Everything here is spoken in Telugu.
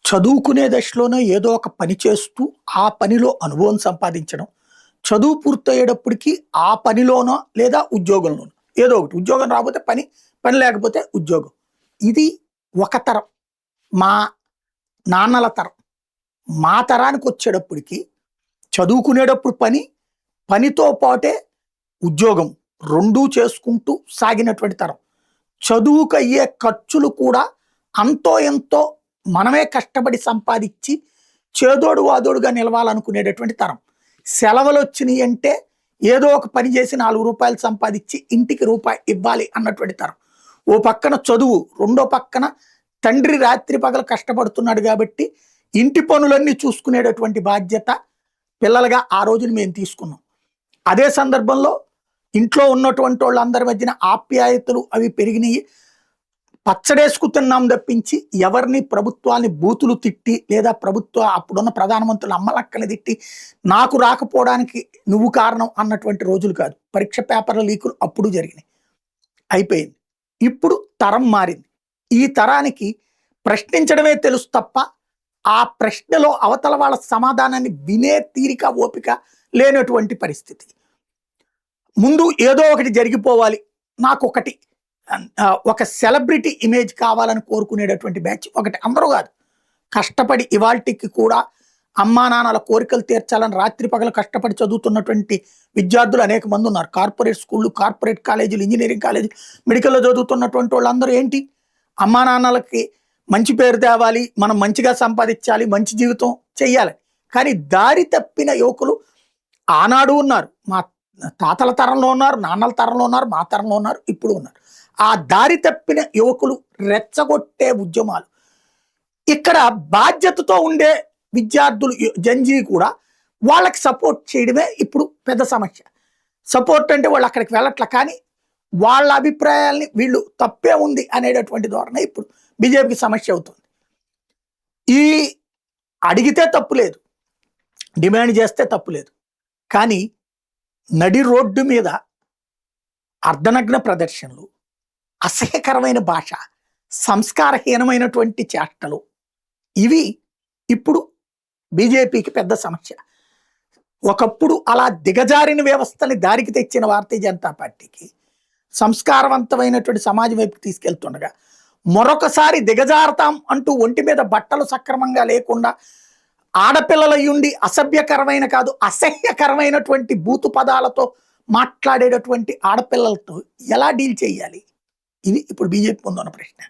చదువుకునే దశలోనే ఏదో ఒక పని చేస్తూ, ఆ పనిలో అనుభవం సంపాదించడం. చదువు పూర్తయ్యేటప్పటికి ఆ పనిలోనో లేదా ఉద్యోగంలోనో ఏదో ఒకటి. ఉద్యోగం రాకపోతే పని, పని లేకపోతే ఉద్యోగం. ఇది ఒక తరం. మా నాన్నల తరం. మా తరానికొచ్చేటప్పటికి చదువుకునేటప్పుడు పని, పనితో పాటే ఉద్యోగం రెండూ చేసుకుంటూ సాగినటువంటి తరం. చదువుకయ్యే ఖర్చులు కూడా అంతో ఎంతో మనమే కష్టపడి సంపాదించి చేదోడు వాదోడుగా నిలవాలనుకునేటటువంటి తరం. సెలవులు వచ్చినాయి అంటే ఏదో ఒక పని చేసి రూ. 4 సంపాదించి ఇంటికి రూపాయి ఇవ్వాలి అన్నటువంటి తరం. ఓ పక్కన చదువు, రెండో పక్కన తండ్రి రాత్రి పగలు కష్టపడుతున్నాడు కాబట్టి ఇంటి పనులన్నీ చూసుకునేటటువంటి బాధ్యత పిల్లలుగా ఆ రోజున మేము తీసుకున్నాం. అదే సందర్భంలో ఇంట్లో ఉన్నటువంటి వాళ్ళందరి మధ్యన ఆప్యాయతలు అవి పెరిగినాయి. పచ్చడేసుకు తిన్నాం తప్పించి ఎవరిని ప్రభుత్వాన్ని బూతులు తిట్టి లేదా అప్పుడున్న ప్రధానమంత్రులు అమ్మలక్కని తిట్టి నాకు రాకపోవడానికి నువ్వు కారణం అన్నటువంటి రోజులు కాదు. పరీక్ష పేపర్ల లీకులు అప్పుడు జరిగినాయి. అయిపోయింది. ఇప్పుడు తరం మారింది. ఈ తరానికి ప్రశ్నించడమే తెలుసు తప్ప ఆ ప్రశ్నలో అవతల వాళ్ళ సమాధానాన్ని వినే తీరిక ఓపిక లేనటువంటి పరిస్థితి. ముందు ఏదో ఒకటి జరిగిపోవాలి, నాకొకటి ఒక సెలబ్రిటీ ఇమేజ్ కావాలని కోరుకునేటటువంటి బ్యాచ్ ఒకటి. అందరూ కాదు, కష్టపడి ఇవాల్టికి కూడా అమ్మా నాన్నల కోరికలు తీర్చాలని రాత్రి పగలు కష్టపడి చదువుతున్నటువంటి విద్యార్థులు అనేక మంది ఉన్నారు. కార్పొరేట్ స్కూళ్ళు, కార్పొరేట్ కాలేజీలు, ఇంజనీరింగ్ కాలేజీలు, మెడికల్లో చదువుతున్నటువంటి వాళ్ళందరూ ఏంటి, అమ్మా నాన్నలకి మంచి పేరు తేవాలి, మనం మంచిగా సంపాదించాలి, మంచి జీవితం చెయ్యాలి. కానీ దారి తప్పిన యువకులు ఆనాడు ఉన్నారు, మా తాతల తరంలో ఉన్నారు, నాన్నల తరంలో ఉన్నారు, మా తరంలో ఉన్నారు, ఇప్పుడు ఉన్నారు. ఆ దారి తప్పిన యువకులు రెచ్చగొట్టే ఉద్యమాలు. ఇక్కడ బాధ్యతతో ఉండే విద్యార్థులు జంజీ కూడా వాళ్ళకి సపోర్ట్ చేయడమే ఇప్పుడు పెద్ద సమస్య. సపోర్ట్ అంటే వాళ్ళు అక్కడికి వెళ్ళట్ల, కానీ వాళ్ళ అభిప్రాయాల్ని వీళ్ళు తప్పే ఉంది అనేటటువంటి ధోరణి ఇప్పుడు బీజేపీకి సమస్య అవుతుంది. ఈ అడిగితే తప్పు లేదు, డిమాండ్ చేస్తే తప్పు లేదు, కానీ నడి రోడ్డు మీద అర్ధనగ్న ప్రదర్శనలు, అసహ్యకరమైన భాష, సంస్కారహీనమైనటువంటి చేష్టలు, ఇవి ఇప్పుడు బీజేపీకి పెద్ద సమస్య. ఒకప్పుడు అలా దిగజారిన వ్యవస్థని దారికి తెచ్చిన భారతీయ జనతా పార్టీకి సంస్కారవంతమైనటువంటి సమాజం వైపుకి తీసుకెళ్తుండగా మరొకసారి దిగజారుతాం అంటూ ఒంటి మీద బట్టలు సక్రమంగా లేకుండా ఆడపిల్లలయ్యుండి అసభ్యకరమైన కాదు అసహ్యకరమైనటువంటి బూతు పదాలతో మాట్లాడేటటువంటి ఆడపిల్లలతో ఎలా డీల్ చేయాలి? ఇది ఇప్పుడు బీజేపీ ముందున్న ప్రశ్న.